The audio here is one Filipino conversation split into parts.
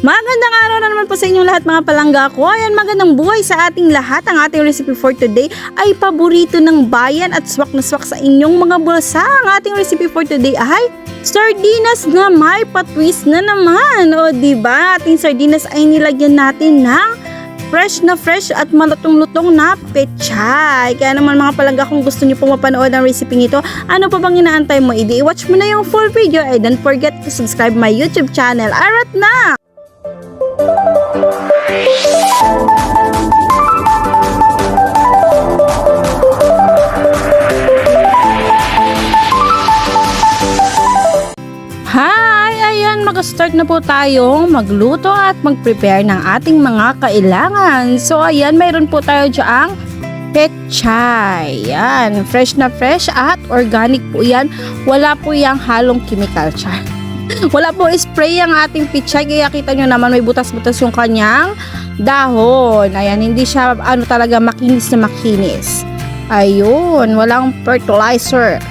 Magandang araw na naman po sa inyong lahat mga palangga ko. Ayan, magandang buhay sa ating lahat. Ang ating recipe for today ay paborito ng bayan at swak na swak sa inyong mga bulsa. Ang ating recipe for today ay sardinas na may patwist na naman. O diba, ating sardinas ay nilagyan natin ng fresh at malutong-lutong na pechay. Kaya naman mga palangga, kung gusto niyo po mapanood ang recipe nito, ano pa bang inaantay mo? I-watch mo na yung full video and don't forget to subscribe my YouTube channel. Arat na! Hi! Ayan, mag-start na po tayong magluto at mag-prepare ng ating mga kailangan. So ayan, mayroon po tayo dyang pechay. Yan, fresh na fresh at organic po yan. Wala po yung halong chemical char. Wala po spray ang ating pechay, kaya kita nyo naman may butas-butas yung kanyang dahon. Ayan, hindi siya talaga makinis na makinis. Ayun, walang fertilizer.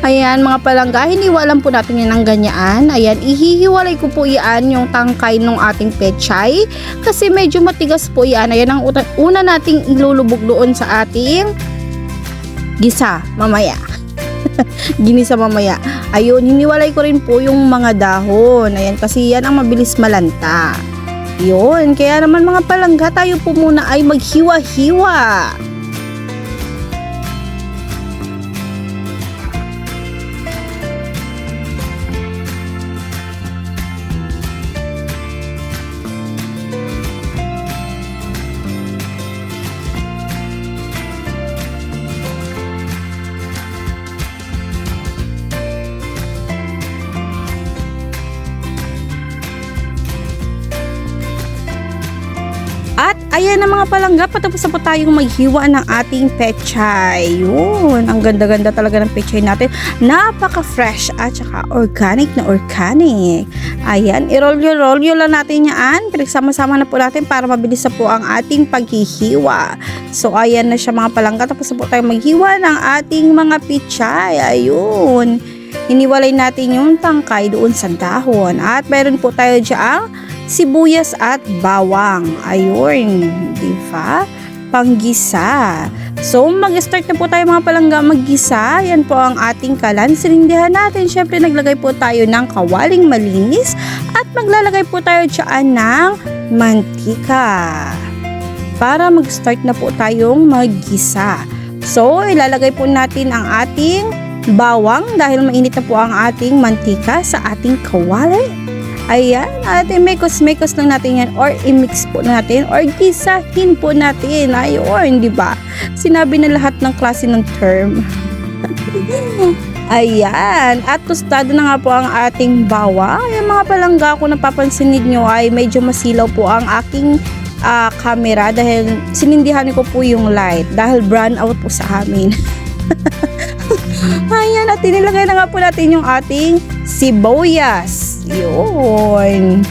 Ayan mga palangga, hiniwalan po natin yan ng ganyan. Ayan, ihihiwalay ko po yan yung tangkay ng ating pechay kasi medyo matigas po yan. Ayan ang una nating ilulubog doon sa ating gisa mamaya. Ginisa mamaya. Ayun, hiniwalay ko rin po yung mga dahon. Ayan, kasi yan ang mabilis malanta. Yun, kaya naman mga palangga, tayo po muna ay maghiwa-hiwa. At ayan na mga palangga, patapos na po tayong maghiwa ng ating pechay. Yun, ang ganda-ganda talaga ng pechay natin. Napaka-fresh at saka organic na organic. Ayan, i-roll-yo lang natin yan. Pinagsama-sama na po natin para mabilis na po ang ating paghihiwa. So ayan na siya mga palangga, tapos na po tayong maghiwa ng ating mga pechay. Ayun, hiniwalay natin yung tangkay doon sa dahon. At meron po tayo dyang sibuyas at bawang. Ayun, di ba? Panggisa. So, mag-start na po tayo mga palangga maggisa. Yan po ang ating kalan. Sinindihan natin. Syempre, naglagay po tayo ng kawaling malinis at maglalagay po tayo dyan ng mantika para mag-start na po tayong maggisa. So, ilalagay po natin ang ating bawang dahil mainit na po ang ating mantika sa ating kawali. Ayan, ating mekos-mekos lang natin yan or i-mix po natin or gisahin po natin. Ayun, di ba? Sinabi na lahat ng klase ng term. Ayan, at tostado na nga po ang ating bawang. Ayan mga palangga, kung napapansin ninyo ay medyo masilaw po ang aking camera dahil sinindihan ko po yung light dahil brown out po sa amin. Ayan, at tinilagay na nga po natin yung ating sibuyas. Yun.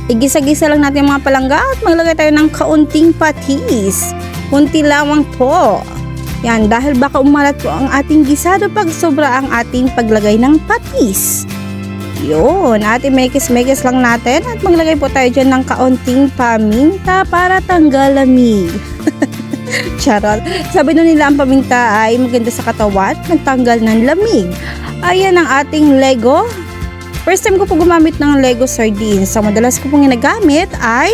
Igisa-gisa lang natin mga palangga at maglagay tayo ng kaunting patis. Kunti lamang po. Yan, dahil baka umalat po ang ating gisado pag sobra ang ating paglagay ng patis. Yun, at imekis-mekis lang natin at maglagay po tayo dyan ng kaunting paminta para tanggal lamig. Charot. Sabi na nila ang paminta ay maganda sa katawan, nagtanggal ng lamig. Ayan ang ating Lego. First time ko po gumamit ng Lego sardines. Ang madalas ko pong ginagamit ay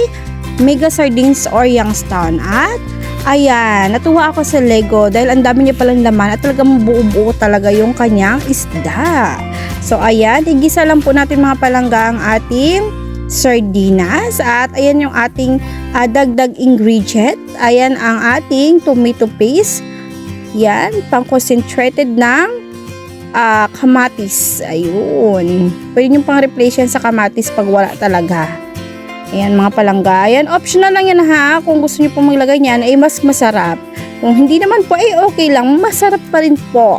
Mega Sardines or Youngstown. At ayan, natuwa ako sa Lego dahil ang dami niya palang laman at talagang buo-buo talaga yung kanyang isda. So ayan, igisa lang po natin mga palangga ang ating sardinas. At ayan yung ating dagdag ingredient. Ayan ang ating tomato paste. Yan, pang-concentrated ng kamatis. Ayun. Pwede nyo pang replace yan sa kamatis pag wala talaga. Ayan mga palangga. Ayan, optional lang yan ha. Kung gusto nyo pong maglagay niyan ay mas masarap. Kung hindi naman po ay okay lang. Masarap pa rin po.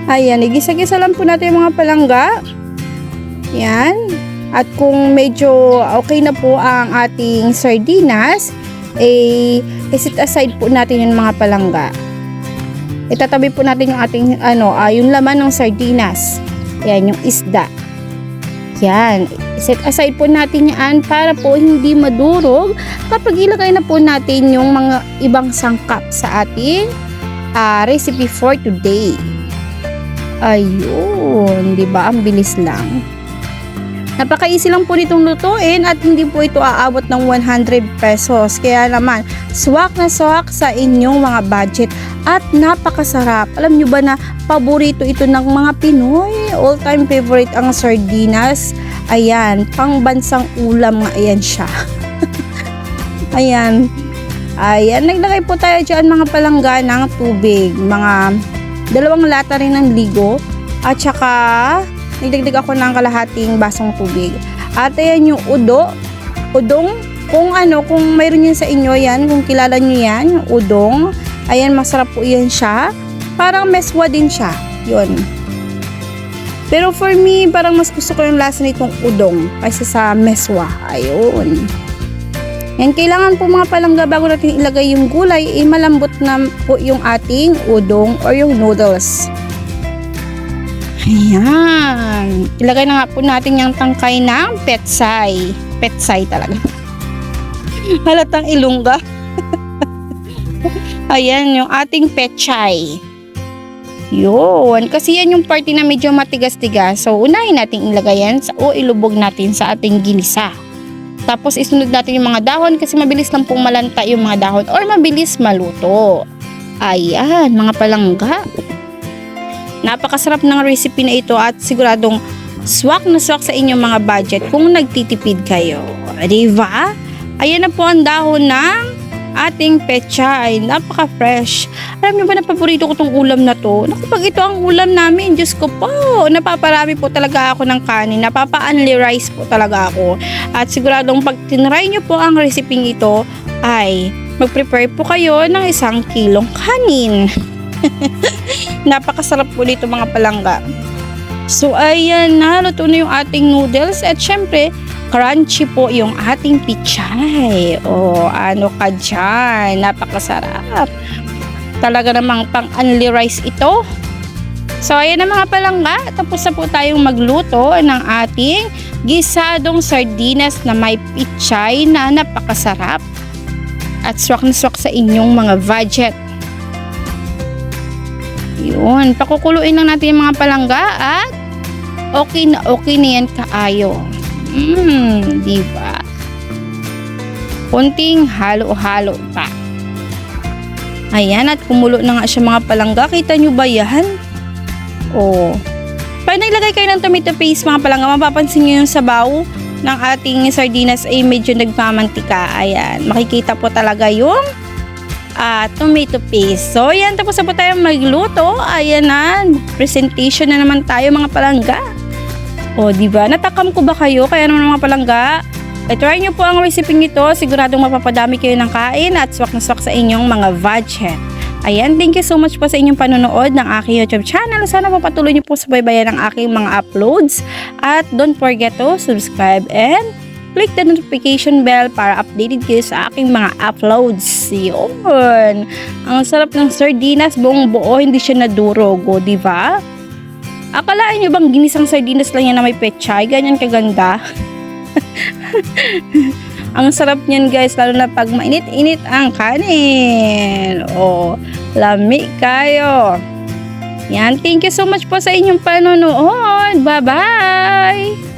Ayan, igisa-gisa lang po natin yung mga palangga. Ayan. At kung medyo okay na po ang ating sardinas, i-set aside po natin yung mga palangga. Itatabi po natin yung ating yung laman ng sardinas. Yan, yung isda. Yan, set aside po natin yan para po hindi madurog kapag ilagay na po natin yung mga ibang sangkap sa ating recipe for today. Ayun, di ba? Ang bilis lang. Napaka-easy lang po nitong lutuin at hindi po ito aabot ng 100 pesos. Kaya naman, swak na swak sa inyong mga budget at napakasarap. Alam nyo ba na paborito ito ng mga Pinoy? All-time favorite ang sardinas. Ayan, pangbansang ulam nga ayan siya. Ayan. Ayan, naglagay po tayo dyan mga palangga ng tubig. Mga 2 lata rin ng ligo. At saka nagdagdag ako ng kalahating basong tubig. At ayan yung udong. Kung mayroon yan sa inyo yan, kung kilala nyo yan, yung udong. Ayan, masarap po yan siya. Parang meswa din siya. Yun. Pero for me, parang mas gusto ko yung lasa nitong udong kaysa sa meswa. Ayun. Yan, kailangan po mga palangga bago natin ilagay yung gulay, malambot na po yung ating udong or yung noodles. Ayan. Ilagay na nga po natin yung tangkay ng petsay. Petsay talaga. Halatang ilongga. Ayan, yung ating pechay. Yun. Kasi yan yung party na medyo matigas-tigas. So, unahin natin ilagay yan o ilubog natin sa ating ginisa. Tapos, isunod natin yung mga dahon kasi mabilis lang pong malanta yung mga dahon or mabilis maluto. Ayan, mga palangga. Napakasarap ng recipe na ito at siguradong swak na swak sa inyong mga budget kung nagtitipid kayo. Diba? Ayan na po ang dahon ng ating pechay. Napaka-fresh. Alam niyo ba na paborito ko tong ulam na to? Naku, pag ito ang ulam namin, Diyos ko po, napaparami po talaga ako ng kanin. Napapa-only rice po talaga ako. At siguradong pag tinry niyo po ang recipe ito, ay mag-prepare po kayo ng 1 kilong kanin. Napakasarap po dito mga palangga. So ayan na, luto na yung ating noodles at syempre crunchy po yung ating pichay. O ano ka dyan, napakasarap. Talaga namang pang-only rice ito. So ayan na mga palangga, tapos na po tayong magluto ng ating gisadong sardinas na may pichay na napakasarap. At swak na swak sa inyong mga budget. Yun, pakukuluin lang natin yung mga palangga at okay na yan kaayo. Diba? Kunting halo-halo pa. Ayan, at kumulo na nga siya mga palangga. Kita nyo ba yan? Oh. Pag naglagay kayo ng tomato paste mga palangga, mapapansin nyo yung sabaw ng ating sardinas ay medyo nagmamantika. Ayan, makikita po talaga yung tomato paste. So, ayan, tapos na po tayo magluto. Ayan na, presentation na naman tayo mga palangga. O, diba? Natakam ko ba kayo? Kaya naman mga palangga, try nyo po ang recipe nito. Siguradong mapapadami kayo ng kain at swak na swak sa inyong mga budget. Ayan, thank you so much po sa inyong panonood ng aking YouTube channel. Sana po patuloy nyo po subaybayan ang aking mga uploads. At don't forget to subscribe and click the notification bell para updated kayo sa aking mga uploads. Yun. Ang sarap ng sardinas, buong buo, hindi siya nadurog, o, diba? Akalain nyo bang ginisang sardinas lang yan na may pechay? Ganyan kaganda. Ang sarap niyan guys, lalo na pag mainit-init ang kanin. O, lami kayo. Yan, thank you so much po sa inyong panonood. Bye-bye!